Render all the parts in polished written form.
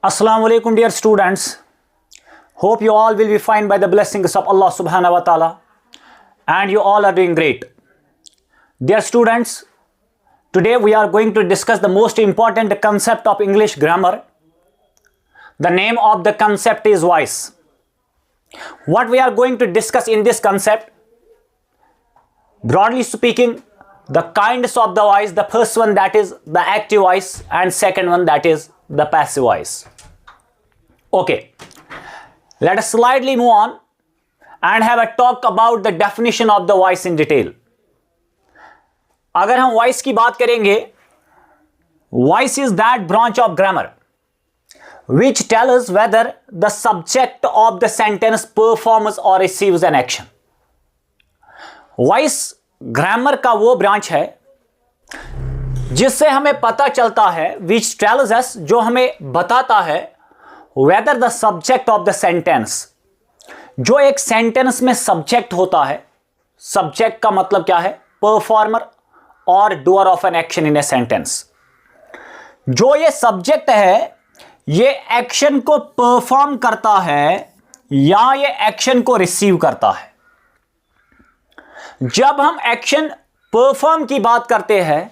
Assalamu alaikum dear students. Hope you all will be fine by the blessings of Allah subhanahu wa ta'ala and you all are doing great. Dear students, today we are going to discuss the most important concept of English grammar. The name of the concept is voice. What we are going to discuss in this concept, broadly speaking, the kinds of the voice, the first one that is the active voice and second one that is the passive voice. Okay, let us slightly move on and have a talk about the definition of the voice in detail. अगर हम voice की बात करेंगे, voice is that branch of grammar which tells us whether the subject of the sentence performs or receives an action. Voice grammar का वो branch है जिससे हमें पता चलता है, which tells us, जो हमें बताता है whether the subject of the sentence, जो एक सेंटेंस में सब्जेक्ट होता है. सब्जेक्ट का मतलब क्या है? परफॉर्मर और doer of an action in a sentence. जो ये सब्जेक्ट है ये एक्शन को परफॉर्म करता है या ये एक्शन को रिसीव करता है. जब हम एक्शन परफॉर्म की बात करते हैं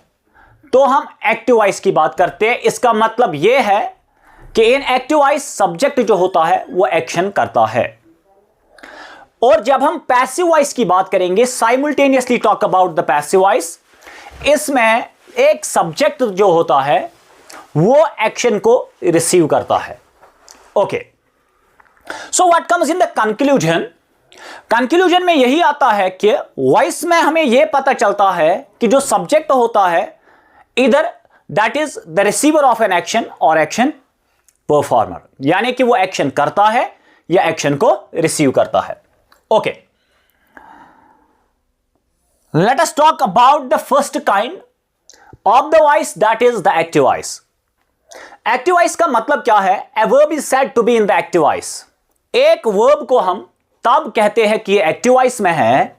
तो हम एक्टिव वॉइस की बात करते हैं. इसका मतलब यह है कि इन एक्टिव वॉइस सब्जेक्ट जो होता है वो एक्शन करता है. और जब हम पैसिव वॉइस की बात करेंगे, simultaneously talk about the passive voice, इसमें एक सब्जेक्ट जो होता है वो एक्शन को रिसीव करता है. Okay, so what comes in the conclusion. Conclusion में यही आता है कि वॉइस में हमें यह पता चलता है कि जो सब्जेक्ट होता है इधर that is the receiver of an action और एक्शन परफॉर्मर, यानी कि वो एक्शन करता है या एक्शन को रिसीव करता है. Okay, let us talk about the first kind of the voice, that is the active voice. Active voice का मतलब क्या है? A verb is said to be in the active voice. एक वर्ब को हम तब कहते हैं कि ये एक्टिव वॉइस में है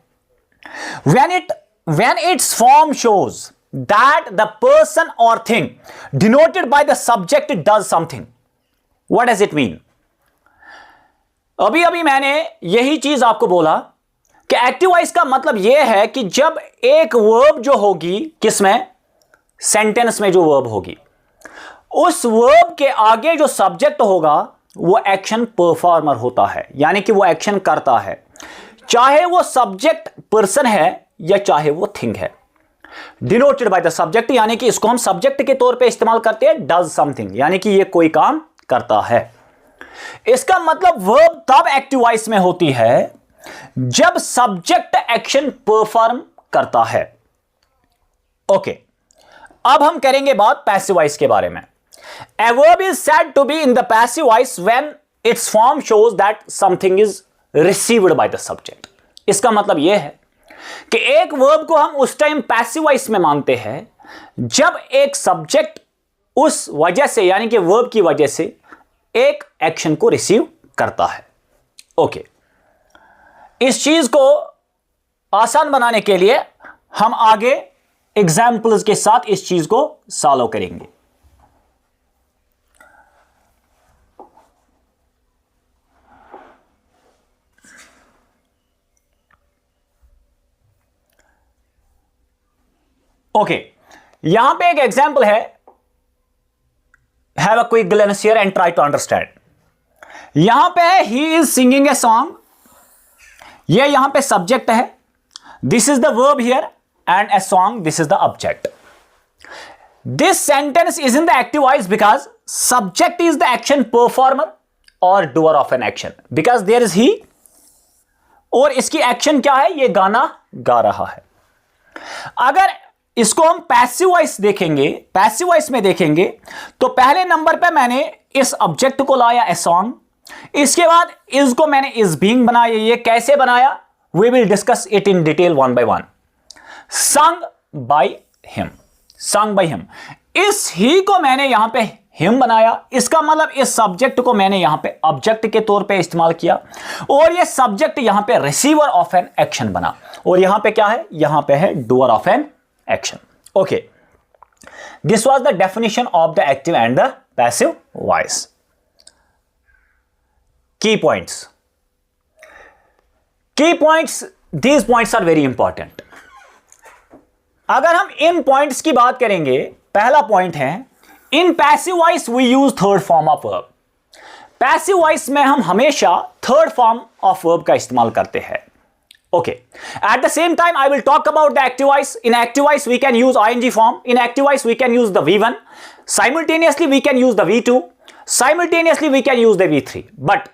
when its form shows that the person or thing denoted by the subject does something. What does it mean? अभी मैंने यही चीज आपको बोला कि एक्टिव वॉइस का मतलब यह है कि जब एक वर्ब जो होगी, किसमें? सेंटेंस में जो वर्ब होगी, उस वर्ब के आगे जो सब्जेक्ट होगा वो एक्शन परफॉर्मर होता है, यानी कि वो एक्शन करता है, चाहे वो सब्जेक्ट पर्सन है या चाहे वो थिंग है. डिनोटेड बाय द सब्जेक्ट, यानी कि इसको हम सब्जेक्ट के तौर पे इस्तेमाल करते हैं. डज समथिंग, यानी कि ये कोई काम करता है. इसका मतलब वर्ब तब एक्टिव वॉइस में होती है जब सब्जेक्ट एक्शन परफॉर्म करता है. ओके, अब हम करेंगे बात पैसिव वॉइस के बारे में. A verb is said to be in the passive voice when its form shows that something is received by the subject. इसका मतलब यह है कि एक verb को हम उस टाइम पैसिव वॉइस में मानते हैं जब एक सब्जेक्ट उस वजह से, यानी कि verb की वजह से एक एक्शन को रिसीव करता है. ओके, इस चीज को आसान बनाने के लिए हम आगे एग्जाम्पल्स के साथ इस चीज को सॉल्व करेंगे. ओके, यहां पे एक एग्जाम्पल है. Have a quick glance here and try to understand. यहां पे है he is singing a song. ये यहां पे सब्जेक्ट है, this is the verb here, and a song, this is the object. This sentence is in the active voice because subject is the action performer और doer of an action, because there is he, और इसकी action क्या है? ये गाना गा रहा है. अगर इसको हम पैसिव वॉइस देखेंगे, पैसिव वॉइस में देखेंगे तो पहले नंबर पे मैंने इस ऑब्जेक्ट को लाया ए सॉन्ग, इसके बाद इसको मैंने इज बीइंग बनाया. ये कैसे बनाया? We will discuss it in detail one by one. Sung by him, sung by him. इस ही को मैंने यहां पे हिम बनाया. इसका मतलब इस सब्जेक्ट को मैंने यहां पे ऑब्जेक्ट के तौर पे इस्तेमाल किया और ये सब्जेक्ट यहां पे रिसीवर ऑफ एन एक्शन बना. और यहां पे क्या है? यहां पे है doer of an action. Okay, this was the definition of the active and the passive voice. Key points, these points are very important. अगर हम इन पॉइंट्स की बात करेंगे, पहला पॉइंट है in passive voice we use third form of verb. Passive voice में हम हमेशा थर्ड फॉर्म ऑफ वर्ब का इस्तेमाल करते हैं। Okay, at the same time I will talk about the active voice. In active voice we can use ING form, in active voice we can use the V1, simultaneously we can use the V2, simultaneously we can use the V3, but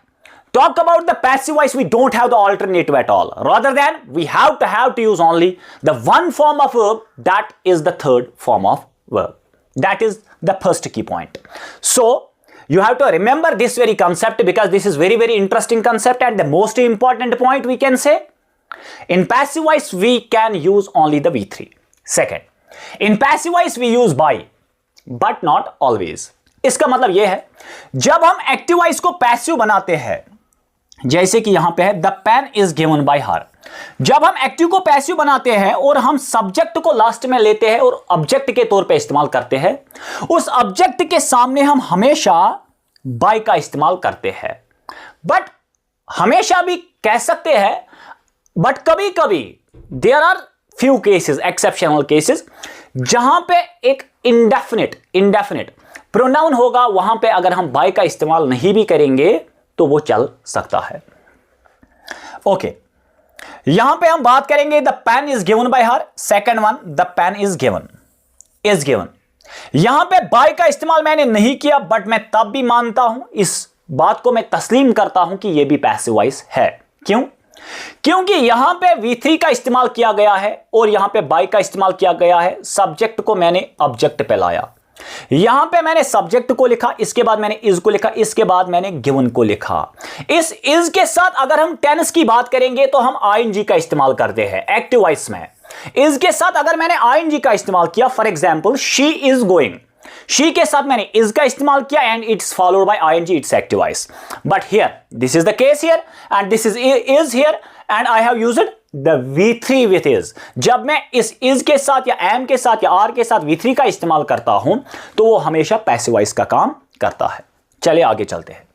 talk about the passive voice, we don't have the alternative at all. Rather than we have to use only the one form of verb, that is the third form of verb. That is the first key point. So you have to remember this very concept, because this is very, very interesting concept and the most important point we can say. In passive voice we can use only the V3. Second, in passive voice we use by, but not always. इसका मतलब यह है, जब हम active voice को passive बनाते हैं, जैसे कि यहां पे है the pen is given by her, जब हम एक्टिव को पैसिव बनाते हैं और हम सब्जेक्ट को लास्ट में लेते हैं और ऑब्जेक्ट के तौर पे इस्तेमाल करते हैं, उस ऑब्जेक्ट के सामने हम हमेशा बाय का इस्तेमाल करते हैं। बट हमेशा भी कह सकते हैं, बट कभी कभी there are few cases, exceptional cases, जहां पे एक इंडेफिनिट प्रोनाउन होगा, वहां पे अगर हम बाय का इस्तेमाल नहीं भी करेंगे तो वो चल सकता है। ओके, यहां पे हम बात करेंगे the pen is given by her. Second one, the pen is given. यहां पे बाय का इस्तेमाल मैंने नहीं किया, बट मैं तब भी मानता हूं, इस बात को मैं तस्लीम करता हूं कि यह भी पैसिव वॉइस है। क्यों? क्योंकि यहां पे V3 का इस्तेमाल किया गया है और यहां पे बाय का इस्तेमाल किया गया है। सब्जेक्ट को मैंने ऑब्जेक्ट पे लाया, यहां पे मैंने सब्जेक्ट को लिखा, इसके बाद मैंने इज को लिखा, इसके बाद मैंने गिवन को लिखा। इस इज के साथ अगर हम टेंस की बात करेंगे तो हम आईएनजी का इस्तेमाल करते हैं एक्टिव वॉइस में। इज के साथ अगर मैंने आईएनजी का इस्तेमाल किया, for example she is going, she के साथ मैंने इज का इस्तेमाल किया and it's followed by ING, it's active voice. But here this is the case here and this is here and I have used the V3 with is. जब मैं इस is के साथ या एम के साथ या आर के साथ V3 का इस्तेमाल करता हूं तो वो हमेशा पैसिव वॉइस का काम करता है। चलिए आगे चलते हैं,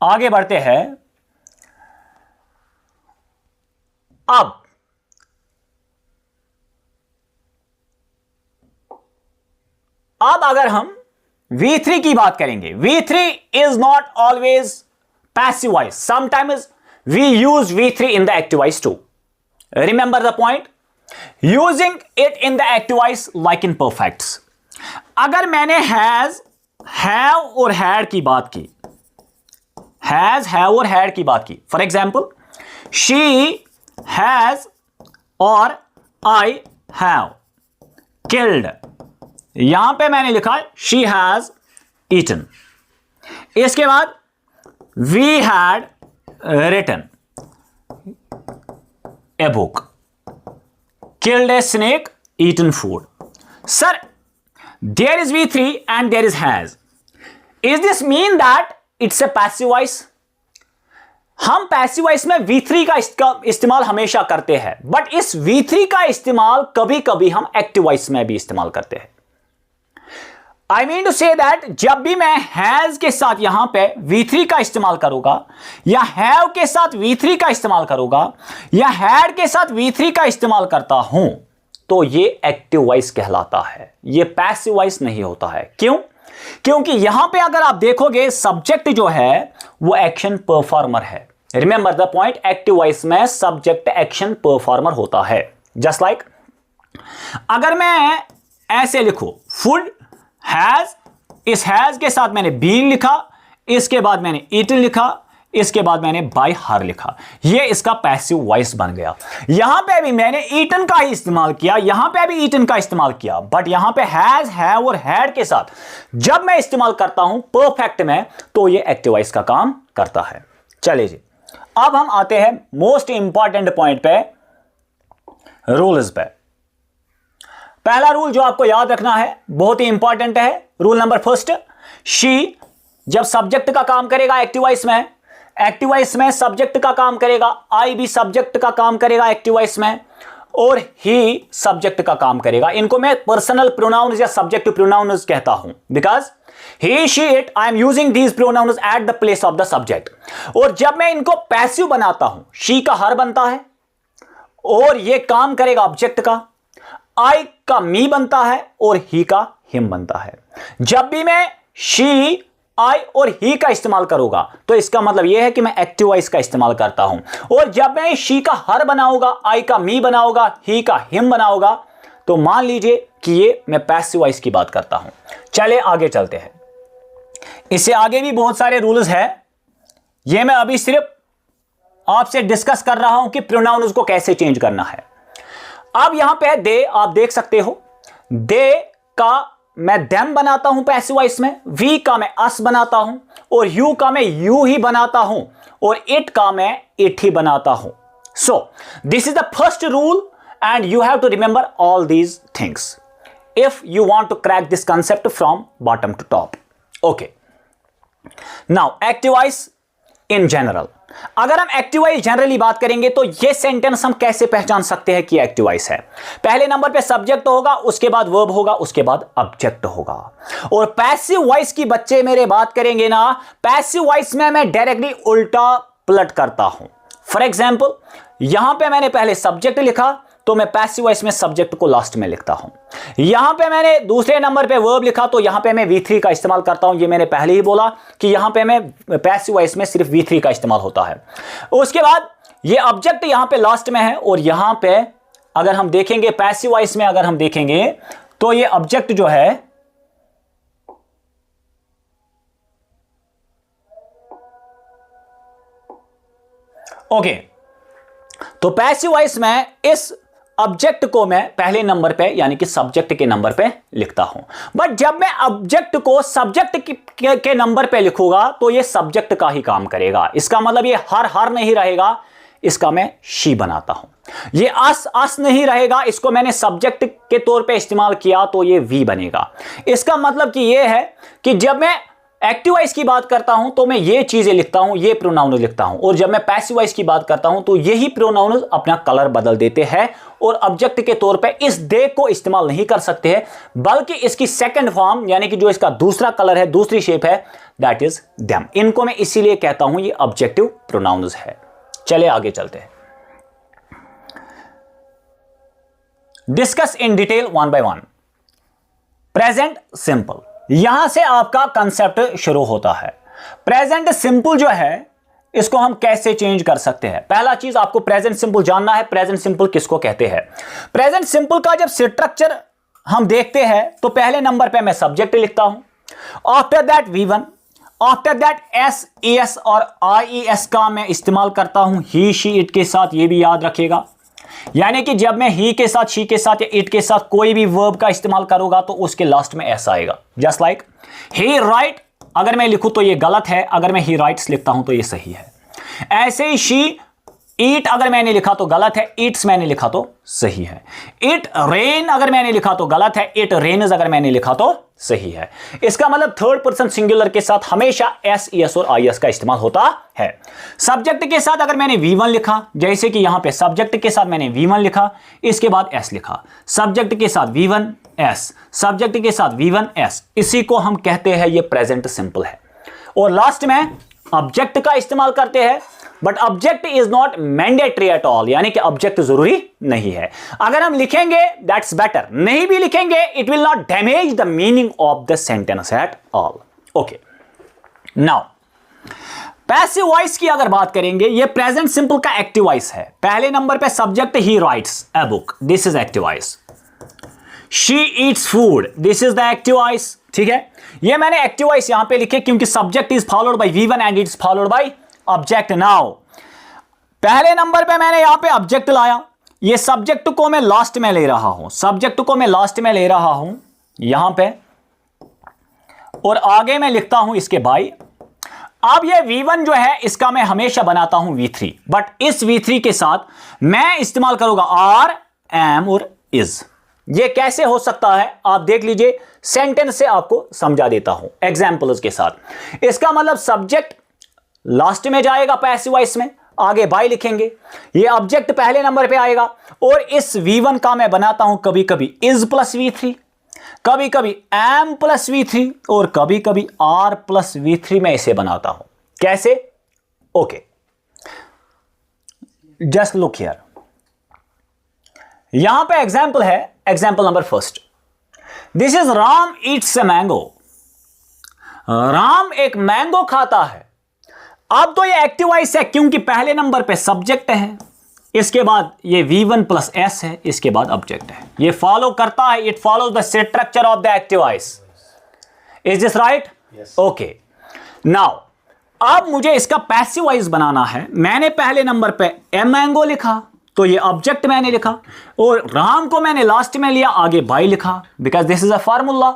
आगे बढ़ते हैं। अब अगर हम V3 की बात करेंगे, V3 is not always passive voice, sometimes we use V3 in the active voice too. Remember the point? Using it in the active voice like in perfects. अगर मैंने has, have और had की बात की, has, have और had की बात की, for example, she has और I have killed, यहां पे मैंने लिखा she has eaten। इसके बाद we had written a book, killed a snake, eaten food. Sir, there is V3 and there is has. Is this mean that it's a passive voice? हम passive voice में V3 का इस्तेमाल हमेशा करते हैं, but इस V3 का इस्तेमाल कभी कभी हम एक्टिव वॉइस में भी इस्तेमाल करते हैं। I mean to say that जब भी मैं हैज के साथ यहां पे V3 का इस्तेमाल करूंगा, या हैव के साथ V3 का इस्तेमाल करूंगा, या हैड के साथ V3 का इस्तेमाल करता हूं, तो ये एक्टिव वॉइस कहलाता है, ये पैसिव वॉइस नहीं होता है। क्यों? क्योंकि यहां पे अगर आप देखोगे सब्जेक्ट जो है वो एक्शन परफॉर्मर है। Remember the point, active voice में सब्जेक्ट एक्शन परफॉर्मर होता है। जस्ट लाइक अगर मैं ऐसे लिखूं फूड हैज, इस हैज के साथ मैंने बीन लिखा, इसके बाद मैंने ईटन लिखा, इसके बाद मैंने बाय हर लिखा, ये इसका पैसिव वॉइस बन गया। यहां पे भी मैंने ईटन का ही इस्तेमाल किया, यहां पे भी ईटन का इस्तेमाल किया, बट यहां पे हैज, हैव और हैड के साथ जब मैं इस्तेमाल करता हूं परफेक्ट में, तो ये एक्टिव वॉइस का काम करता है। चलिए जी, अब हम आते हैं मोस्ट इंपॉर्टेंट पॉइंट पे, रूल्स पे। पहला रूल जो आपको याद रखना है, बहुत ही इंपॉर्टेंट है, रूल नंबर फर्स्ट, शी जब सब्जेक्ट का काम करेगा एक्टिव वॉइस में, एक्टिव वॉइस में सब्जेक्ट का काम करेगा, आई भी सब्जेक्ट का काम करेगा एक्टिव वॉइस में, और ही सब्जेक्ट का काम करेगा। इनको मैं पर्सनल प्रोनाउंस या सब्जेक्टिव प्रोनाउंस कहता हूं, because he, she, it, I am using these pronouns at the place of the subject. और जब मैं इनको पैसिव बनाता हूं, शी का हर बनता है और ये काम करेगा ऑब्जेक्ट का, आई का मी बनता है और ही का हिम बनता है। जब भी मैं शी, आई और ही का इस्तेमाल करूंगा तो इसका मतलब यह है कि मैं एक्टिव वॉइस का इस्तेमाल करता हूं। और जब मैं शी का हर बनाऊंगा, आई का मी बनाऊंगा, ही का हिम बनाऊंगा, तो मान लीजिए कि ये मैं पैसिव वॉइस की बात करता हूं। चले आगे चलते हैं। इससे आगे भी बहुत सारे रूल्स हैं, ये मैं अभी सिर्फ आपसे डिस्कस कर रहा हूं कि प्रोनाउंस को कैसे चेंज करना है। अब यहां पे दे, आप देख सकते हो, दे का मैं देम बनाता हूं पैसिव वॉइस में, वी का मैं अस बनाता हूं, और यू का मैं यू ही बनाता हूं, और इट का मैं इट ही बनाता हूं। So this is the first rule and you have to remember all these things if you want to crack this concept from bottom to top. Okay, now active voice in general. अगर हम active voice generally बात करेंगे तो ये sentence हम कैसे पहचान सकते हैं कि एक्टिव वॉइस है। पहले नंबर पे सब्जेक्ट होगा, उसके बाद वर्ब होगा, उसके बाद ऑब्जेक्ट होगा। और पैसिव वॉइस की बच्चे मेरे बात करेंगे ना, पैसिव वॉइस में मैं डायरेक्टली उल्टा पलट करता हूं। फॉर एग्जाम्पल, यहां पे मैंने पहले सब्जेक्ट लिखा तो मैं पैसिव वॉइस में सब्जेक्ट को लास्ट में लिखता हूं। यहां पे मैंने दूसरे नंबर पे वर्ब लिखा तो यहां पे मैं V3 का इस्तेमाल करता हूं। ये मैंने पहले ही बोला कि यहां पे मैं पैसिव वॉइस में सिर्फ V3 का इस्तेमाल होता है। उसके बाद ये ऑब्जेक्ट यहां पे लास्ट में है, और यहां पे अगर हम देखेंगे पैसिव वॉइस में, अगर हम देखेंगे तो ये ऑब्जेक्ट जो है ओके, तो पैसिव वॉइस में इस ऑब्जेक्ट को मैं पहले नंबर पे यानी कि सब्जेक्ट के नंबर पे लिखता हूं। बट जब मैं ऑब्जेक्ट को सब्जेक्ट के नंबर पे लिखूंगा तो ये सब्जेक्ट का ही काम करेगा। इसका मतलब ये हर नहीं रहेगा, इसका मैं शी बनाता हूं। ये अस नहीं रहेगा, इसको मैंने सब्जेक्ट के तौर पे इस्तेमाल किया तो ये वी बनेगा। इसका मतलब कि ये है कि जब मैं एक्टिव वॉइस की बात करता हूं तो मैं ये चीजें लिखता हूं, ये प्रोनाउन लिखता हूं, और जब मैं पैसिव वॉइस की बात करता हूं तो यही प्रोनाउन अपना कलर बदल देते हैं और ऑब्जेक्ट के तौर पे इस दे को इस्तेमाल नहीं कर सकते हैं, बल्कि इसकी सेकंड फॉर्म यानी कि जो इसका दूसरा कलर है, दूसरी शेप है, दैट इज देम। इनको मैं इसीलिए कहता हूं ये ऑब्जेक्टिव प्रोनाउंस है। चले आगे चलते हैं, discuss in detail one by one. Present simple, यहां से आपका कंसेप्ट शुरू होता है। प्रेजेंट सिंपल जो है इसको हम कैसे चेंज कर सकते हैं। पहला चीज आपको प्रेजेंट सिंपल जानना है, प्रेजेंट सिंपल किसको कहते हैं। प्रेजेंट सिंपल का जब स्ट्रक्चर हम देखते हैं तो पहले नंबर पे मैं सब्जेक्ट लिखता हूं, after that V1, after that SES और IES का मैं इस्तेमाल करता हूं ही, शी, इट के साथ। ये भी याद रखिएगा, यानी कि जब मैं ही के साथ, शी के साथ या इट के साथ कोई भी वर्ब का इस्तेमाल करूंगा तो उसके लास्ट में एस आएगा। जस्ट लाइक ही राइट, अगर मैं लिखूं तो ये गलत है, अगर मैं ही राइट्स लिखता हूं तो ये सही है। ऐसे ही शी ईट अगर मैंने लिखा तो गलत है, ईट्स मैंने लिखा तो सही है। इट रेन अगर मैंने लिखा तो गलत है, इट रेन्स अगर मैंने लिखा तो सही है। इसका मतलब थर्ड पर्सन सिंगुलर के साथ हमेशा एस, एस और IS का इस्तेमाल होता है। सब्जेक्ट के साथ अगर मैंने V1 लिखा, जैसे कि यहां पे सब्जेक्ट के साथ मैंने V1 लिखा, इसके बाद S लिखा, सब्जेक्ट के साथ V1 S, सब्जेक्ट के साथ V1 S, इसी को हम कहते हैं ये प्रेजेंट सिंपल है। और लास्ट में ऑब्जेक्ट का इस्तेमाल करते हैं, but object is not mandatory at all, यानी कि ऑब्जेक्ट जरूरी नहीं है। अगर हम लिखेंगे दैट्स बेटर, नहीं भी लिखेंगे it will not damage the meaning of the sentence at all. Okay, now passive voice की अगर बात करेंगे, ये प्रेजेंट सिंपल का एक्टिव वॉइस है। पहले नंबर पे subject he rights a book, this is active voice. She Yeats food, this is the active voice. ठीक है, ये मैंने एक्टिव वॉइस यहां पे लिखे क्योंकि subject is followed by V1 and it's followed by object. Now पहले नंबर पे मैंने यहां पे ऑब्जेक्ट लाया, ये सब्जेक्ट को मैं लास्ट में ले रहा हूं, सब्जेक्ट को मैं लास्ट में ले रहा हूं यहां पे, और आगे मैं लिखता हूं इसके बाय। अब ये V1 जो है इसका मैं हमेशा बनाता हूं V3, बट इस V3 के साथ मैं इस्तेमाल करूंगा आर, एम और इज। ये कैसे हो सकता है आप देख लीजिए, सेंटेंस से आपको समझा देता हूं एग्जाम्पल्स के साथ। इसका मतलब सब्जेक्ट लास्ट में जाएगा पैसिव वॉइस में, आगे बाय लिखेंगे, ये ऑब्जेक्ट पहले नंबर पे आएगा। और इस V1 का मैं बनाता हूं कभी कभी इज प्लस V3, कभी कभी एम प्लस V3 और कभी कभी R प्लस V3 में इसे बनाता हूं। कैसे? Okay, just look here. यहां पे एग्जाम्पल है, example number first, this is Ram eats a mango. Ram एक मैंगो खाता है। अब तो ये एक्टिव वॉइस है क्योंकि पहले नंबर पे सब्जेक्ट है, इसके बाद ये V1 प्लस S है, इसके बाद ऑब्जेक्ट है। ये फॉलो करता है, it follows the structure of the active voice. Is this right? Okay, now अब मुझे इसका पैसिव वॉइस बनाना है। मैंने पहले नंबर पे ए मैंगो लिखा, तो ये ऑब्जेक्ट मैंने लिखा, और राम को मैंने लास्ट में लिया, आगे बाय लिखा, because this is a formula.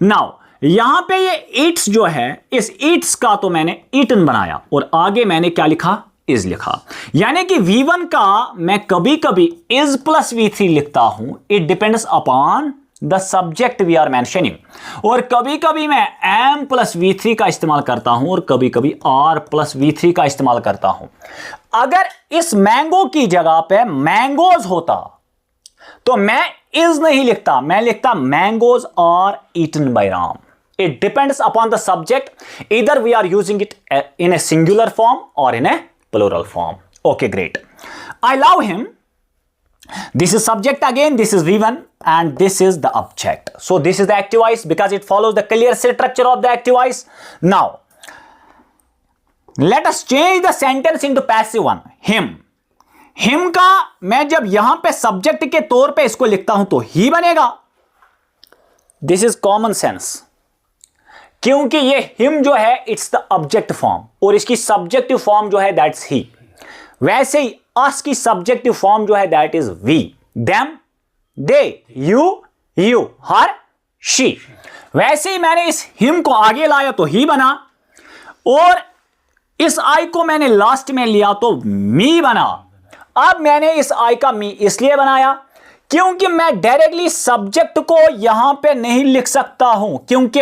Now यहां पे ये ईट्स जो है, इस ईट्स का तो मैंने ईटन बनाया और आगे मैंने क्या लिखा? इज लिखा। यानी कि V1 का मैं कभी कभी इज प्लस V3 लिखता हूं, it depends upon the subject we are mentioning, और कभी कभी मैं एम प्लस V3 का इस्तेमाल करता हूं और कभी कभी R प्लस V3 का इस्तेमाल करता हूं। अगर इस मैंगो की जगह पे मैंगोज होता तो मैं इज नहीं लिखता, मैं लिखता mangoes are eaten by Ram. It depends upon the subject. Either we are using it in a singular form or in a plural form. Okay, great. I love him. This is subject again. This is V1 and this is the object. So this is the active voice because it follows the clear structure of the active voice. Now, let us change the sentence into passive one. Him. Him का मैं जब यहां पे subject के तौर पे इसको लिखता हूं तो he बनेगा. This is common sense. क्योंकि ये हिम जो है इट्स द ऑब्जेक्ट फॉर्म और इसकी सब्जेक्टिव फॉर्म जो है दैट्स ही। वैसे ही अस की सब्जेक्टिव फॉर्म जो है that is we, them, they, you, her, she. वैसे ही मैंने इस हिम को आगे लाया तो ही बना, और इस आई को मैंने लास्ट में लिया तो मी बना। अब मैंने इस आई का मी इसलिए बनाया क्योंकि मैं डायरेक्टली सब्जेक्ट को यहां पे नहीं लिख सकता हूं, क्योंकि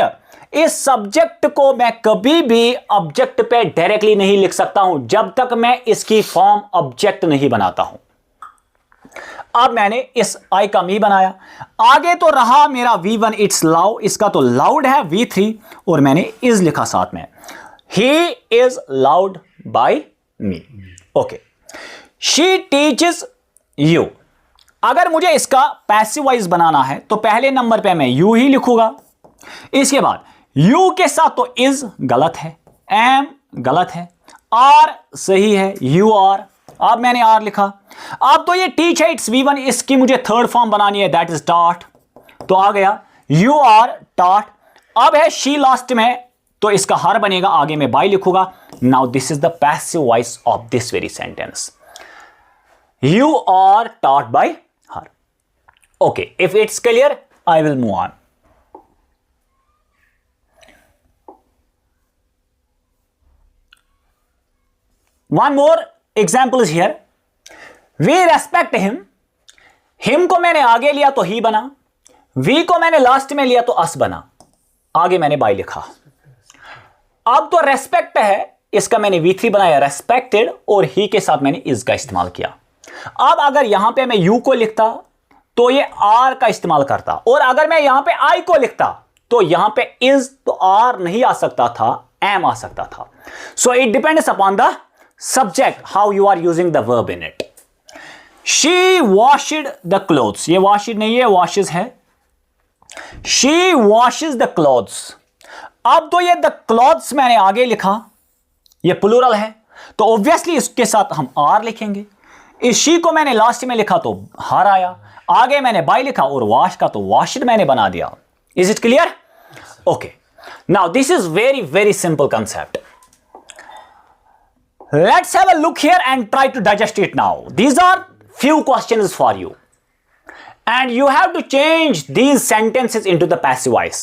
इस सब्जेक्ट को मैं कभी भी ऑब्जेक्ट पे डायरेक्टली नहीं लिख सकता हूं जब तक मैं इसकी फॉर्म ऑब्जेक्ट नहीं बनाता हूं। अब मैंने इस आई का मी बनाया, आगे तो रहा मेरा V1 इट्स लाउड, इसका तो लाउड है V3 और मैंने इज लिखा साथ में, he is loved by me. Okay, she teaches you. अगर मुझे इसका पैसिव वॉइस बनाना है तो पहले नंबर पे मैं यू ही लिखूंगा, इसके बाद यू के साथ तो इज गलत है, एम गलत है, आर सही है, यू आर। अब मैंने आर लिखा। अब तो ये टीच है इट्स V1, इसकी मुझे थर्ड फॉर्म बनानी है दैट इज टॉट, तो आ गया यू आर टॉट। अब है शी लास्ट में तो इसका हर बनेगा, आगे मैं बाय लिखूंगा। Now this is the passive voice of this very sentence, you are taught by her. Okay, if it's clear I will move on. One more example is here. We respect him. Him को मैंने आगे लिया तो he बना, we को मैंने last में लिया तो us बना, आगे मैंने by लिखा। अब तो respect है, इसका मैंने V3 बनाया respected और he के साथ मैंने is का इस्तेमाल किया। अब अगर यहां पे मैं you को लिखता तो ये R का इस्तेमाल करता, और अगर मैं यहां पे I को लिखता तो यहां पे is तो R नहीं आ सकता था, am आ सकता था। So it depends upon the subject how you are using the verb in it. She washed the clothes. ये washed नहीं है, washes है। She washes the clothes. अब तो ये the clothes मैंने आगे लिखा, ये प्लूरल है तो ऑब्वियसली इसके साथ हम R लिखेंगे। इस she को मैंने लास्ट में लिखा तो हर आया, आगे मैंने by लिखा और wash का तो washed मैंने बना दिया। Is it clear? Okay. Now this is very simple concept. Let's have a look here and try to digest it now. These are few questions for you and you have to change these sentences into the passive voice.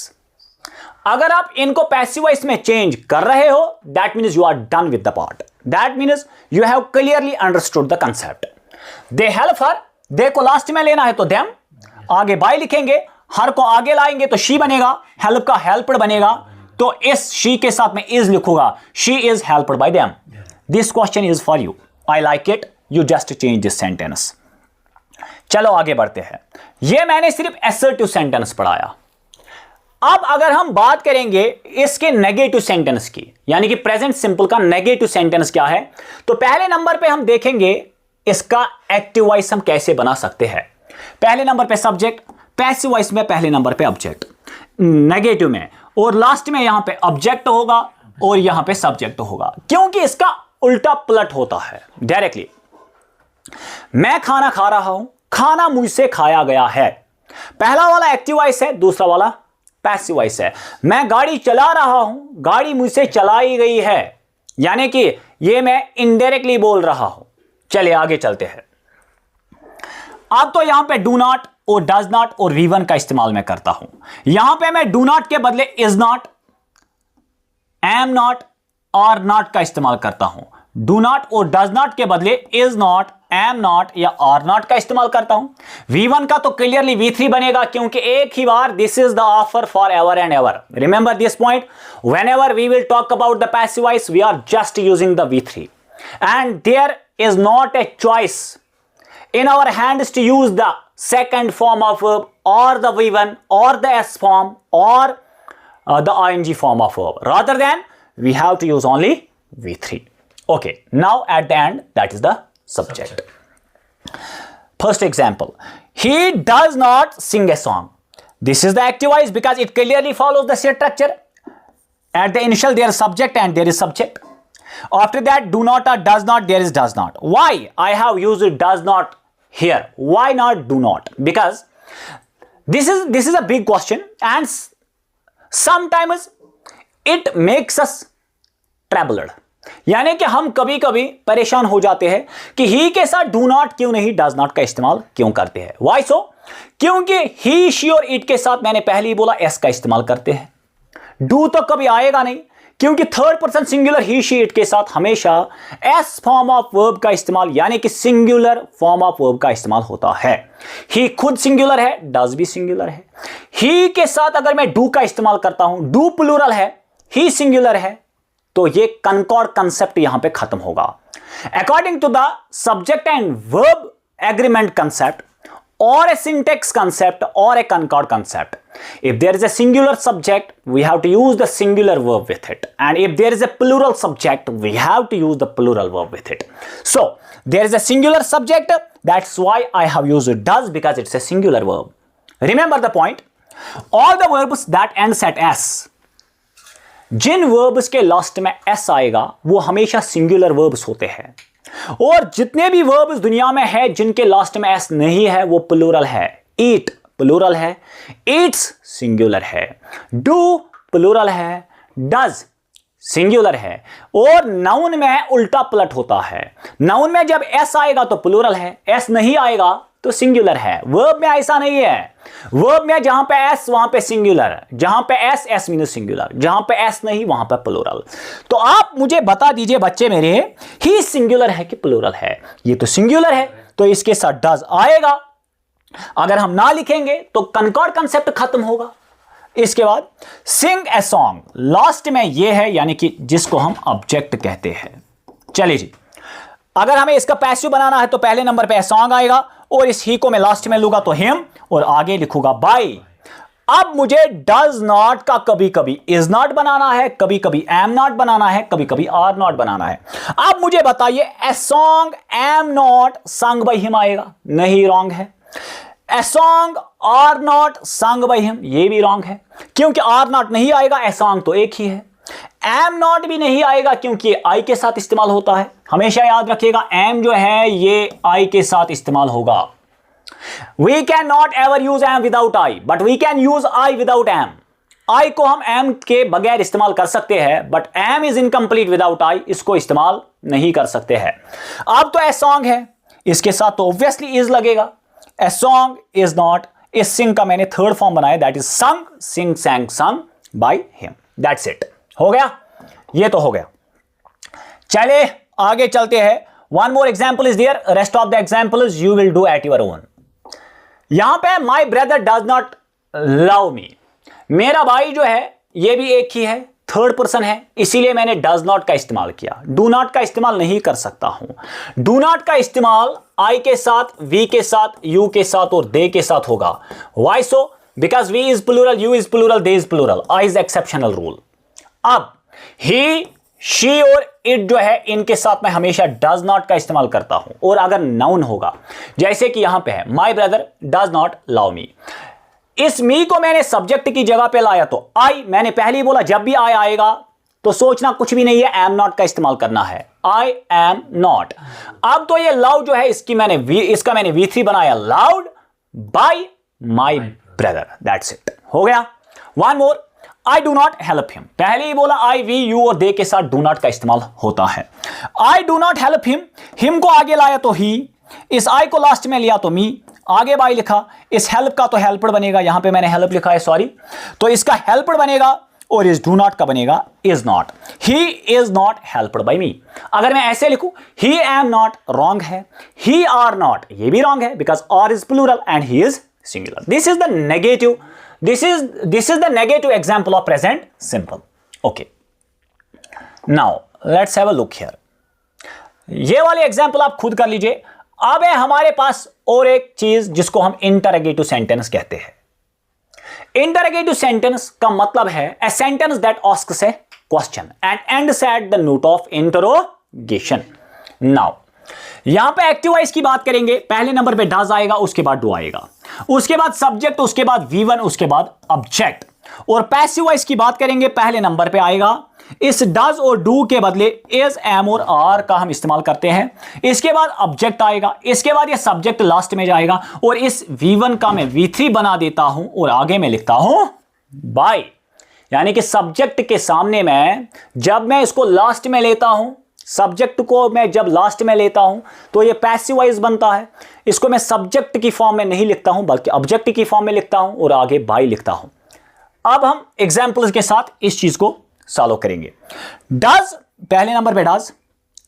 अगर आप इनको passive voice में change कर रहे हो, that means you are done with the part. That means you have clearly understood the concept. They help her, they को last में लेना है तो them, आगे by लिखेंगे, हर को आगे लाएंगे तो she बनेगा, help का helped बनेगा, तो इस she के साथ में is लिखूंगा, she is helped by them. This question is for you. I like it, you just change this sentence. चलो आगे बढ़ते हैं। यह मैंने सिर्फ असर्टिव सेंटेंस पढ़ाया। अब अगर हम बात करेंगे इसके नेगेटिव सेंटेंस की, यानी कि प्रेजेंट सिंपल का नेगेटिव सेंटेंस क्या है, तो पहले नंबर पे हम देखेंगे इसका एक्टिव वॉइस हम कैसे बना सकते हैं। पहले नंबर पे सब्जेक्ट, पैसिव वॉइस में पहले नंबर पे ऑब्जेक्ट, नेगेटिव में, और लास्ट में यहां पे ऑब्जेक्ट होगा और यहां पे सब्जेक्ट होगा, क्योंकि इसका उल्टा पलट होता है डायरेक्टली। मैं खाना खा रहा हूं, खाना मुझसे खाया गया है। पहला वाला एक्टिव वॉइस है, दूसरा वाला पैसिव वॉइस है। मैं गाड़ी चला रहा हूं, गाड़ी मुझसे चलाई गई है, यानी कि ये मैं इनडायरेक्टली बोल रहा हूं। चलिए आगे चलते हैं। अब तो यहां पे डू नॉट और डज नॉट और V1 का इस्तेमाल मैं करता हूं। यहां पे मैं डू नॉट के बदले is not, M not, are not का इस्तेमाल करता हूं। डू नॉट और डज नॉट के बदले इज नॉट, एम नॉट या आर नॉट का इस्तेमाल करता हूं। V1 का तो क्लियरली V3 बनेगा, क्योंकि एक ही बार this is the offer for ever and ever. Remember this point, whenever we will talk about the passive voice we are just using the V3 and there is not a choice in our hands to use the second form of verb or the V1 or the S form or the ing form of verb. Rather than we have to use only V3. Okay, now at the end that is the subject. First example, he does not sing a song. This is the active voice because it clearly follows the structure. At the initial there is subject and there is subject. After that do not or does not, there is does not. Why I have used does not here? Why not do not? Because this is a big question and sometimes it makes us troubled. यानी कि हम कभी कभी परेशान हो जाते हैं कि ही के साथ डू नॉट क्यों नहीं, डज नॉट का इस्तेमाल क्यों करते हैं। वाई सो? क्योंकि ही, शी और इट के साथ मैंने पहले ही बोला एस का इस्तेमाल करते हैं। डू तो कभी आएगा नहीं, क्योंकि third person singular he, she, it के साथ हमेशा एस फॉर्म ऑफ वर्ब का इस्तेमाल, यानी कि सिंगुलर फॉर्म ऑफ वर्ब का इस्तेमाल होता है। ही खुद सिंगुलर है, डज भी सिंगुलर है। ही के साथ अगर मैं डू का इस्तेमाल करता हूं, डू प्लूरल है, ही सिंगुलर है, तो ये कनकॉर्ड कंसेप्ट यहां पे खत्म होगा। According to the subject and verb agreement concept or a syntax concept or a concord concept, if there is a singular subject we have to use the singular verb with it, and if there is a plural subject we have to use the plural verb with it. So there is a singular subject, that's why I have used does, because it's a singular verb. Remember the point, all the verbs that ends at s, जिन verbs के last में s आएगा वो हमेशा singular verbs होते हैं, और जितने भी वर्ब्स दुनिया में है जिनके लास्ट में एस नहीं है वो प्लूरल है। ईट प्लूरल है, ईट्स सिंगुलर है, डू प्लूरल है, डज सिंगुलर है, और नाउन में उल्टा पलट होता है। नाउन में जब एस आएगा तो प्लूरल है, एस नहीं आएगा तो सिंगुलर है। वर्ब में ऐसा नहीं है। वर्ब में जहां पे एस वहां पे सिंगुलर, जहां पे एस, एस मीन्स सिंगुलर, जहां पे एस नहीं वहां पे प्लूरल। तो आप मुझे बता दीजिए बच्चे मेरे, ही सिंगुलर है कि प्लूरल है? ये तो सिंगुलर है, तो इसके साथ डज आएगा। अगर हम ना लिखेंगे तो कनकॉर्ड कंसेप्ट खत्म होगा। इसके बाद सिंग ए सॉन्ग, लास्ट में ये है, यानी कि जिसको हम ऑब्जेक्ट कहते हैं। चलिए जी, अगर हमें इसका पैसिव बनाना है तो पहले नंबर पे सॉन्ग आएगा, और इस ही को मैं लास्ट में लूंगा तो हिम, और आगे लिखूंगा बाय। अब मुझे डज नॉट का कभी कभी इज नॉट बनाना है, कभी कभी एम नॉट बनाना है, कभी कभी आर नॉट बनाना है। अब मुझे बताइए, a song am not sung by him आएगा? नहीं, रॉन्ग है। A song are not sung by him, ये भी रॉन्ग है, क्योंकि आर नॉट नहीं आएगा, ए सॉन्ग तो एक ही है। एम नॉट भी नहीं आएगा, क्योंकि आई के साथ इस्तेमाल होता है। हमेशा याद रखिएगा, एम जो है ये आई के साथ इस्तेमाल होगा। We can not ever use M without I, but we can use I without M. I को हम एम के बगैर इस्तेमाल कर सकते हैं, but M is incomplete without I, इसको इस्तेमाल नहीं कर सकते हैं। अब तो ए सॉन्ग है, इसके साथ तो ऑब्वियसली इज लगेगा। ए सॉन्ग इज नॉट, इस सिंग का मैंने थर्ड फॉर्म बनाया, दैट इज संग, सिंग, सैंग, संग बाय हिम। That's it. हो गया, ये तो हो गया। चले आगे चलते हैं। One more example is there, rest of the examples you will do at your own. यहां पे my brother does not love me, मेरा भाई जो है ये भी एक ही है, थर्ड पर्सन है, इसीलिए मैंने डज नॉट का इस्तेमाल किया। डू नॉट का इस्तेमाल नहीं कर सकता हूं। डू नॉट का इस्तेमाल आई के साथ, वी के साथ, यू के साथ और दे के साथ होगा। Why so? Because we is plural, you is plural, they is plural, I is exceptional rule. अब ही, शी और इट जो है, इनके साथ मैं हमेशा डज नॉट का इस्तेमाल करता हूं। और अगर नाउन होगा, जैसे कि यहां पे है माई ब्रदर डज नॉट लव मी, इस मी को मैंने सब्जेक्ट की जगह पे लाया तो आई, मैंने पहले ही बोला जब भी आई आएगा तो सोचना कुछ भी नहीं है, एम नॉट का इस्तेमाल करना है, आई एम नॉट। अब तो ये लव जो है, इसका मैंने V3 बनाया, loud bye my brother, that's it, हो गया। One more, I do not help him, पहले ही बोला आई, वी, यू और दे के साथ डू नॉट का इस्तेमाल होता है। I do not help him, him को आगे लाया तो ही, इस आई को लास्ट में लिया तो मी, आगे बाई लिखा, इस हेल्प का तो हेल्पर बनेगा, यहां पे मैंने हेल्प लिखा है सॉरी, तो इसका हेल्पर बनेगा और इस डू नॉट का बनेगा is not. He is not helped by me. अगर मैं ऐसे लिखूं, ही एम नॉट, रॉन्ग है, ही आर नॉट, ये भी रॉन्ग है, because are is plural and he is singular. This is the negative, this is the negative example of present simple. Okay, now let's have a look here. ये वाले example आप खुद कर लीजिए। अब है हमारे पास और एक चीज जिसको हम इंटरोगेटिव सेंटेंस कहते हैं। इंटरोगेटिव सेंटेंस का मतलब है a sentence that asks a question and ends at the note of interrogation. Now, यहां पे एक्टिव वॉइस की बात करेंगे, पहले नंबर पे डज आएगा, उसके बाद डू आएगा, उसके बाद सब्जेक्ट, उसके बाद V1, उसके बाद ऑब्जेक्ट। और पैसिव वॉइस की बात करेंगे, पहले नंबर पे आएगा, इस डज और डू के बदले इज, एम और आर का हम इस्तेमाल करते हैं। इसके बाद ऑब्जेक्ट आएगा, इसके बाद ये सब्जेक्ट लास्ट में जाएगा और इस V1 का मैं V3 बना देता हूं और आगे मैं लिखता हूं बाय। यानी कि सब्जेक्ट के सामने मैं, जब मैं इसको लास्ट में लेता हूं, सब्जेक्ट को मैं जब लास्ट में लेता हूं तो ये पैसिव वॉइस बनता है। इसको मैं सब्जेक्ट की फॉर्म में नहीं लिखता हूं बल्कि ऑब्जेक्ट की फॉर्म में लिखता हूं और आगे बाय लिखता हूं। अब हम एग्जाम्पल्स के साथ इस चीज को सॉल्व करेंगे। डज, पहले नंबर पे डज,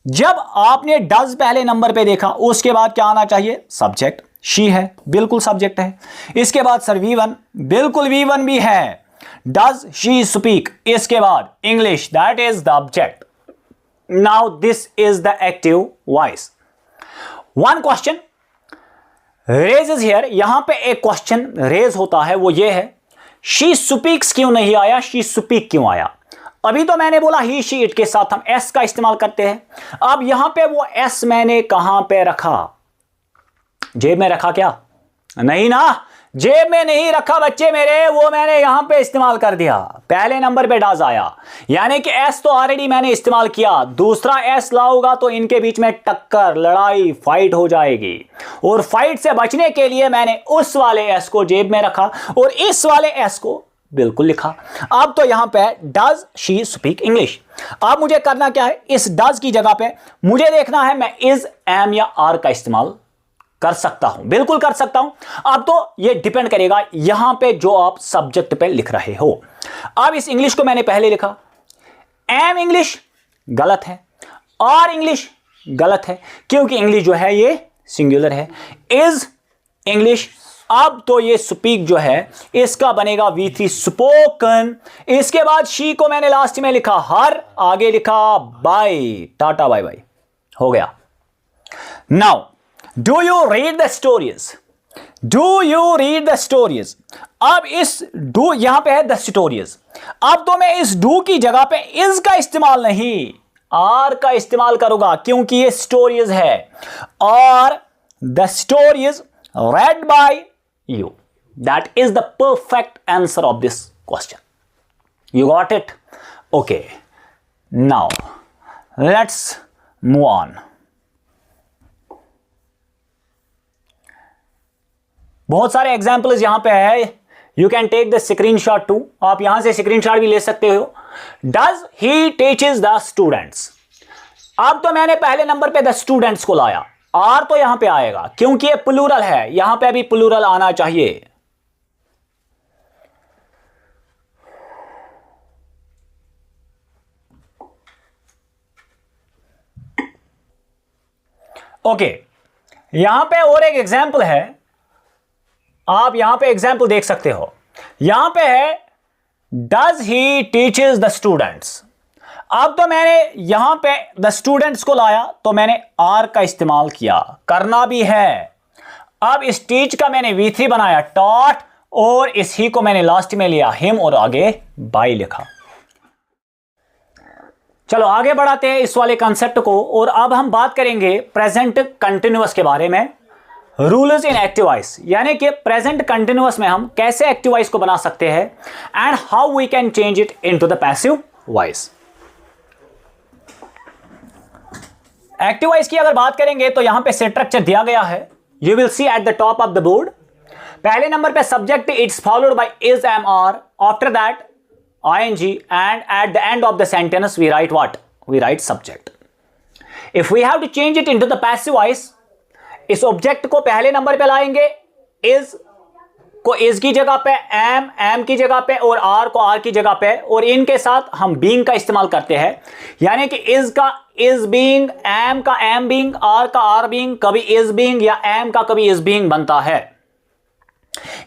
जब आपने डज पहले नंबर पे देखा, उसके बाद क्या आना चाहिए? सब्जेक्ट, शी है, बिल्कुल सब्जेक्ट है। इसके बाद सर V1, बिल्कुल V1 भी है। डज शी स्पीक, इसके बाद English, that is the object. Now this is the active voice. One question raise is here, यहां पे एक क्वेश्चन रेज होता है, वो ये है शी स्पीक्स क्यों नहीं आया, शी स्पीक क्यों आया? अभी तो मैंने बोला ही, शी, इट के साथ हम एस का इस्तेमाल करते हैं। अब यहां पे वो एस मैंने कहां पे रखा? जेब में रखा क्या? नहीं ना, जेब में नहीं रखा बच्चे मेरे, वो मैंने यहां पे इस्तेमाल कर दिया। पहले नंबर पे डज आया, यानी कि एस तो ऑलरेडी मैंने इस्तेमाल किया, दूसरा एस लाऊंगा तो इनके बीच में टक्कर, लड़ाई, फाइट हो जाएगी। और फाइट से बचने के लिए मैंने उस वाले एस को जेब में रखा और इस वाले एस को बिल्कुल लिखा। अब तो यहां पे डज शी स्पीक इंग्लिश। अब मुझे करना क्या है? इस डज की जगह पे मुझे देखना है मैं इज, एम या आर का इस्तेमाल कर सकता हूं, बिल्कुल कर सकता हूं। अब तो ये डिपेंड करेगा यहां पे जो आप सब्जेक्ट पे लिख रहे हो। अब इस इंग्लिश को मैंने पहले लिखा, एम इंग्लिश गलत है, आर इंग्लिश गलत है, क्योंकि इंग्लिश जो है ये सिंगुलर है। इज इंग्लिश, अब तो ये स्पीक जो है इसका बनेगा V3 स्पोकन। इसके बाद शी को मैंने लास्ट में लिखा हर, आगे लिखा बाय, टाटा बाय बाय, हो गया। Now do you read the stories, do you read the stories. अब इस डू यहां पे है द स्टोरीज, अब तो मैं इस डू की जगह पे इज का इस्तेमाल नहीं, आर का इस्तेमाल करूंगा, क्योंकि ये स्टोरीज है। और the stories read by you, that is the perfect answer of this question. You got it? Okay, now let's move on. बहुत सारे एग्जाम्पल्स यहां पे है, you can take the screenshot too, आप यहां से स्क्रीनशॉट भी ले सकते हो। Does he teaches the students, अब तो मैंने पहले नंबर पे द स्टूडेंट्स को लाया, आर तो यहां पे आएगा क्योंकि ये प्लूरल है, यहां पे भी प्लूरल आना चाहिए। ओके, यहां पे और एक एग्जाम्पल है, आप यहां पे एग्जाम्पल देख सकते हो। यहां पे है does he teaches the students. अब तो मैंने यहां पे द स्टूडेंट्स को लाया तो मैंने आर का इस्तेमाल किया, करना भी है। अब इस टीच का मैंने V3 बनाया टॉट, और इस ही को मैंने लास्ट में लिया हिम और आगे बाय लिखा। चलो आगे बढ़ाते हैं इस वाले कंसेप्ट को, और अब हम बात करेंगे प्रेजेंट कंटिन्यूअस के बारे में। रूल्स इन एक्टिव वॉइस, यानी कि प्रेजेंट कंटिन्यूअस में हम कैसे एक्टिव वॉइस को बना सकते हैं and how we can change it into the passive voice. Active voice की अगर बात करेंगे तो यहां पे स्ट्रक्चर दिया गया है, you will see at the top of the board. पहले नंबर पे subject it's followed by is, am, are, after that ing, and at the end of the sentence we write what? We write subject. If we have to change it into the passive voice, इस object को पहले number पे लाएंगे, is को is की जगह पे, am की जगह पे, और r को r की जगह पे, और इनके साथ हम being का इस्तेमाल करते हैं। यानी कि is का is being, am का am being, r का r being, कभी is being या am का कभी is being बनता है।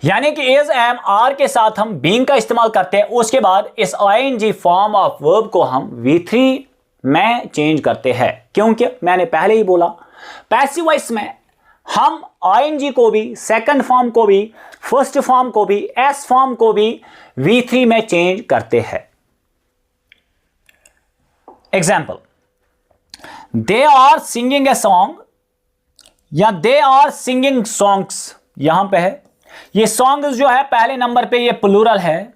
यानी कि is, am, are के साथ हम being का इस्तेमाल करते हैं। उसके बाद इस ing फॉर्म ऑफ वर्ब को हम V3 में चेंज करते हैं, क्योंकि मैंने पहले ही बोला पैसिव वॉइस में हम ing को भी, सेकंड फॉर्म को भी, फर्स्ट फॉर्म को भी, एस फॉर्म को भी V3 में चेंज करते हैं। Example, they are singing a song या दे आर सिंगिंग सॉन्ग्स, यहां पे है। ये सॉन्ग्स जो है पहले नंबर पे ये प्लूरल है,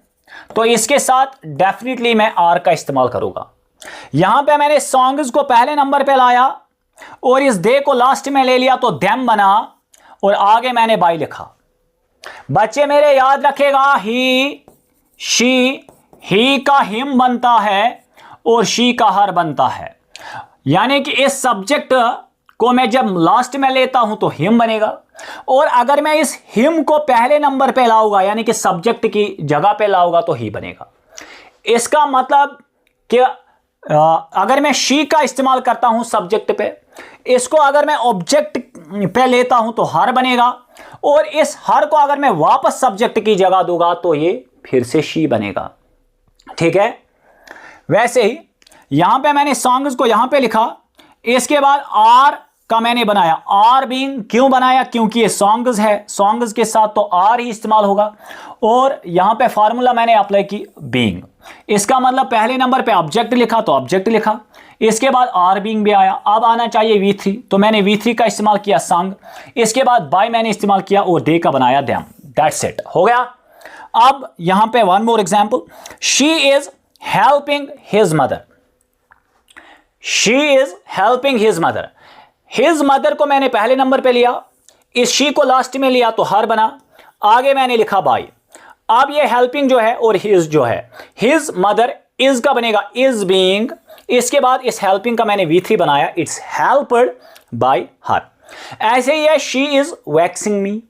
तो इसके साथ डेफिनेटली मैं आर का इस्तेमाल करूंगा। यहां पे मैंने सॉन्ग्स को पहले नंबर पे लाया और इस दे को लास्ट में ले लिया तो देम बना, और आगे मैंने बाय लिखा। बच्चे मेरे याद रखेगा, ही, शी, ही का हिम बनता है और शी का हर बनता है। यानी कि इस सब्जेक्ट को मैं जब लास्ट में लेता हूं तो हिम बनेगा, और अगर मैं इस हिम को पहले नंबर पे लाऊंगा यानी कि सब्जेक्ट की जगह पे लाऊंगा तो ही बनेगा। इसका मतलब कि अगर मैं शी का इस्तेमाल करता हूं सब्जेक्ट पे, इसको अगर मैं ऑब्जेक्ट पे लेता हूं तो हर बनेगा, और इस हर को अगर मैं वापस सब्जेक्ट की जगह दूंगा तो ये फिर से शी बनेगा। ठीक है, वैसे ही यहां पे मैंने सॉन्ग्स को यहां पे लिखा, इसके बाद आर का मैंने बनाया आर बीइंग। क्यों बनाया? क्योंकि ये सॉन्ग्स है, सॉन्ग्स के साथ तो आर ही इस्तेमाल होगा, और यहां पे फार्मूला मैंने अप्लाई की बीइंग। इसका मतलब पहले नंबर पे ऑब्जेक्ट लिखा तो ऑब्जेक्ट लिखा, इसके बाद आर बीइंग भी आया। अब आना चाहिए V3, तो मैंने V3 का इस्तेमाल किया सॉन्ग, इसके बाद बाय मैंने इस्तेमाल किया और दे का बनाया देम। दैट्स इट, हो गया। अब यहां पे one more example, she is helping his mother. She is helping his mother. His mother को मैंने पहले नंबर पे लिया, इस शी को लास्ट में लिया तो हर बना, आगे मैंने लिखा बाय। अब ये हेल्पिंग जो है और हिज जो है, हिज मदर इज का बनेगा इज बीइंग, इसके बाद इस हेल्पिंग का मैंने V3 बनाया, इट्स हेल्प्ड बाय हर। ऐसे ही है, शी इज वैक्सिंग मी।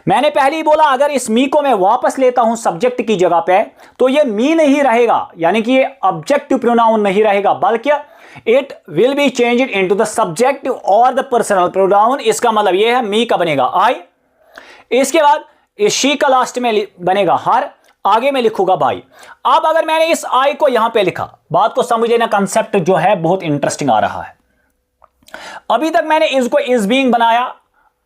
मैंने पहले ही बोला अगर इस मी को मैं वापस लेता हूं सब्जेक्ट की जगह पे तो ये मी नहीं रहेगा, यानी कि ये ऑब्जेक्टिव प्रोनाउन नहीं रहेगा, बल्कि it will be changed into the subjective और द पर्सनल प्रोनाउन। इसका मतलब यह है मी का बनेगा आई, इसके बाद इस शी का लास्ट में बनेगा हर, आगे में लिखूंगा बाई। अब अगर मैंने इस आई को यहां पे लिखा, बात को समझ लेना, कंसेप्ट जो है बहुत इंटरेस्टिंग आ रहा है। अभी तक मैंने इसको इज बीइंग बनाया,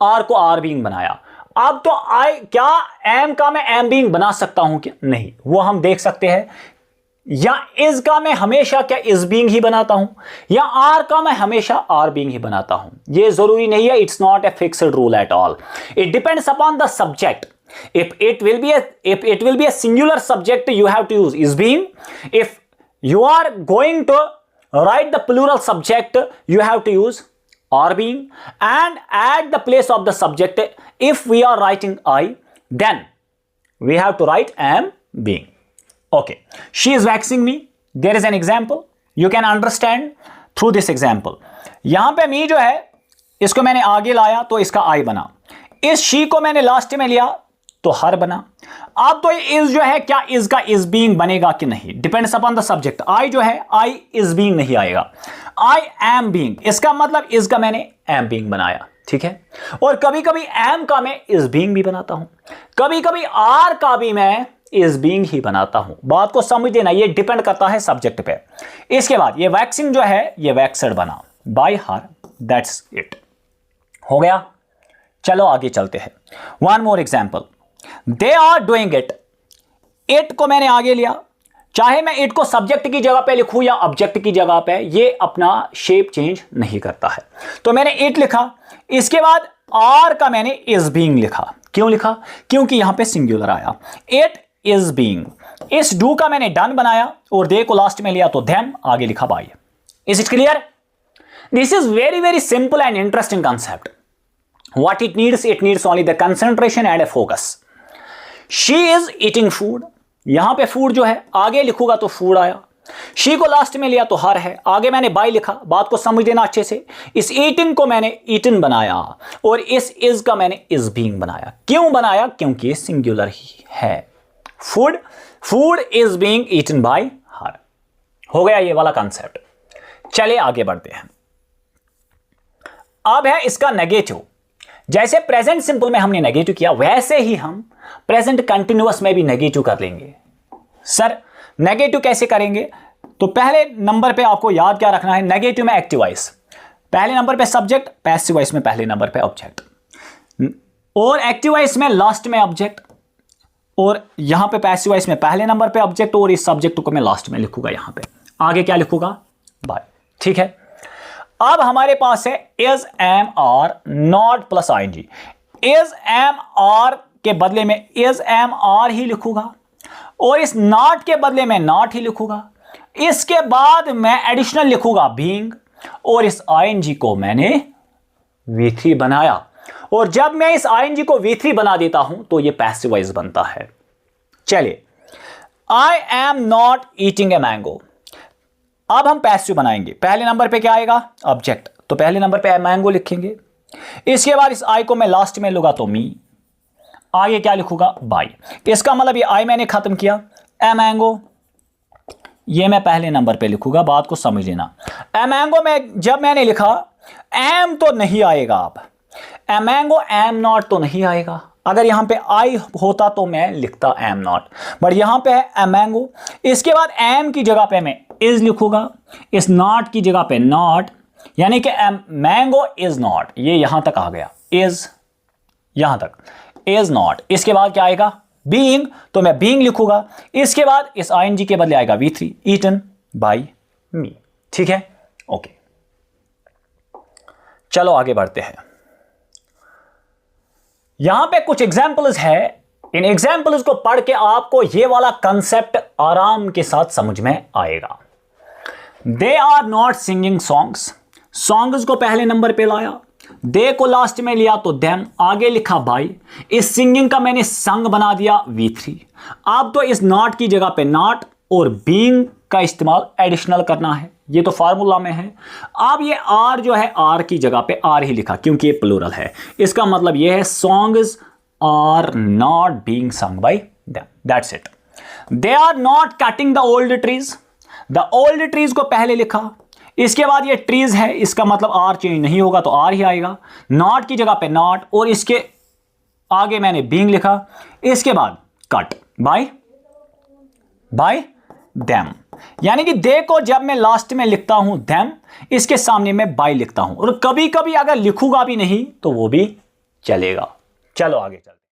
आर को आर बीइंग बनाया। अब तो आई क्या एम का मैं एम बीइंग बना सकता हूं क्या? नहीं, वो हम देख सकते हैं। या इज का मैं हमेशा क्या इज बीइंग ही बनाता हूं, या आर का मैं हमेशा आर बीइंग ही बनाता हूं। ये जरूरी नहीं है, it's not a fixed rule at all, it depends upon the subject. if it will be a singular subject, you have to use is being. If you are going to write the plural subject, you have to use are being, and at the place of the subject, if we are writing I, then we have to write am being. Okay, she is waxing me. There is an example, you can understand through this example. यहां पे me जो है इसको मैंने आगे लाया तो इसका I बना, इस she को मैंने लास्ट में लिया तो हर बना। अब तो इज जो है क्या इज का इज बीइंग बनेगा कि नहीं, डिपेंड्स अपॉन द सब्जेक्ट। आई जो है आई इज बीइंग नहीं आएगा, आई एम बीइंग, इसका मतलब इज का मैंने एम बीइंग बनाया। ठीक है, और कभी कभी एम का मैं इज बीइंग भी बनाता हूं, कभी कभी आर का भी मैं इज बीइंग ही बनाता हूं। बात को समझ लेना, ये डिपेंड करता है सब्जेक्ट पे। इसके बाद ये वैक्सिंग जो है ये वैक्सड बना बाय हर, दैट्स इट। हो गया। चलो आगे चलते हैं। One more example, they are doing it. It को मैंने आगे लिया, चाहे मैं इट को सब्जेक्ट की जगह पे लिखूं या ऑब्जेक्ट की जगह पे, ये अपना शेप चेंज नहीं करता है। तो मैंने इट लिखा, इसके बाद आर का मैंने इज बीइंग लिखा। क्यों लिखा? क्योंकि यहां पे सिंगुलर आया। It is being. इस डू का मैंने डन बनाया और दे को लास्ट में लिया तो देम, आगे लिखा by. Is it clear? This is very very simple and interesting concept. What it needs only the concentration and a focus. She is eating food, यहां पे फूड जो है आगे लिखूंगा तो फूड आया। शी को लास्ट में लिया तो हर है, आगे मैंने बाय लिखा। बात को समझ लेना अच्छे से। इस ईटिंग को मैंने ईटन बनाया और इस इज का मैंने इज बीइंग बनाया। क्यों बनाया? क्योंकि ये सिंगुलर ही है। Food is being eaten by her. हो गया ये वाला कंसेप्ट। चलिए आगे बढ़ते हैं। अब है इसका नेगेटिव। जैसे प्रेजेंट सिंपल में हमने नेगेटिव किया, वैसे ही हम प्रेजेंट कंटिन्यूअस में भी नेगेटिव कर लेंगे। सर नेगेटिव कैसे करेंगे? तो पहले नंबर पे आपको याद क्या रखना है, नेगेटिव में एक्टिव वॉइस पहले नंबर पे सब्जेक्ट, पैसिव वॉइस में पहले नंबर पे ऑब्जेक्ट, और एक्टिव वॉइस में लास्ट में ऑब्जेक्ट, और यहां पे पैसिव वॉइस में पहले नंबर पे ऑब्जेक्ट, और इस सब्जेक्ट को मैं लास्ट में लिखूंगा। यहां पे आगे क्या लिखूंगा? बाय। ठीक है। अब हमारे पास है is am are not plus ING. Is am are के बदले में इज एम आर ही लिखूंगा और इस नॉट के बदले में नॉट ही लिखूंगा। इसके बाद मैं एडिशनल लिखूंगा बीइंग, और इस आईएनजी को मैंने V3 बनाया। और जब मैं इस आईएनजी को V3 बना देता हूं तो यह पैसिव वॉइस बनता है। चलिए, I am not eating a mango. अब हम पैसिव बनाएंगे। पहले नंबर पे क्या आएगा? ऑब्जेक्ट, तो पहले नंबर पे मैंगो लिखेंगे। इसके बाद इस आई को मैं लास्ट में लूंगा तो मी, आगे क्या लिखूंगा? बाय। इसका मतलब ये आई मैंने खत्म किया। ए मैंगो ये मैं पहले नंबर पे लिखूंगा। बात को समझ लेना। ए मैंगो में जब मैंने लिखा, एम तो नहीं आएगा। अब ए मैंगो एम नॉट तो नहीं आएगा। अगर यहां पे आई होता तो मैं लिखता एम नॉट, बट यहां पे है ए मैंगो। इसके बाद एम की जगह पे मैं इज लिखूंगा, इस नॉट की जगह पे नॉट, यानी कि मैंगो इज नॉट। ये यहां तक आ गया, इज यहां तक, इज नॉट। इसके बाद क्या आएगा? बीइंग, तो मैं बीइंग लिखूंगा। इसके बाद इस आईएनजी के बदले आएगा V3, ईटन बाय मी। ठीक है, ओके। चलो आगे बढ़ते हैं। यहां पे कुछ एग्जाम्पल्स है। इन एग्जाम्पल्स को पढ़ के आपको ये वाला कंसेप्ट आराम के साथ समझ में आएगा। They are not singing songs. Songs को पहले नंबर पे लाया, दे को लास्ट में लिया तो देम, आगे लिखा बाय। इस सिंगिंग का मैंने संग बना दिया V3। अब तो इस नॉट की जगह पे नॉट और बीइंग का इस्तेमाल एडिशनल करना है। ये तो फार्मूला में है। अब ये आर जो है, आर की जगह पे आर ही लिखा क्योंकि ये प्लूरल है। इसका मतलब ये है songs are not being sung by them, that's it. They are not cutting the old trees. The old trees को पहले लिखा, इसके बाद ये ट्रीज है, इसका मतलब आर चेंज नहीं होगा तो आर ही आएगा। नॉट की जगह पे नॉट, और इसके आगे मैंने बीइंग लिखा। इसके बाद कट बाय देम, यानी कि दे को जब मैं लास्ट में लिखता हूं देम, इसके सामने मैं बाय लिखता हूं। और कभी कभी अगर लिखूंगा भी नहीं तो वो भी चलेगा। चलो आगे चलते।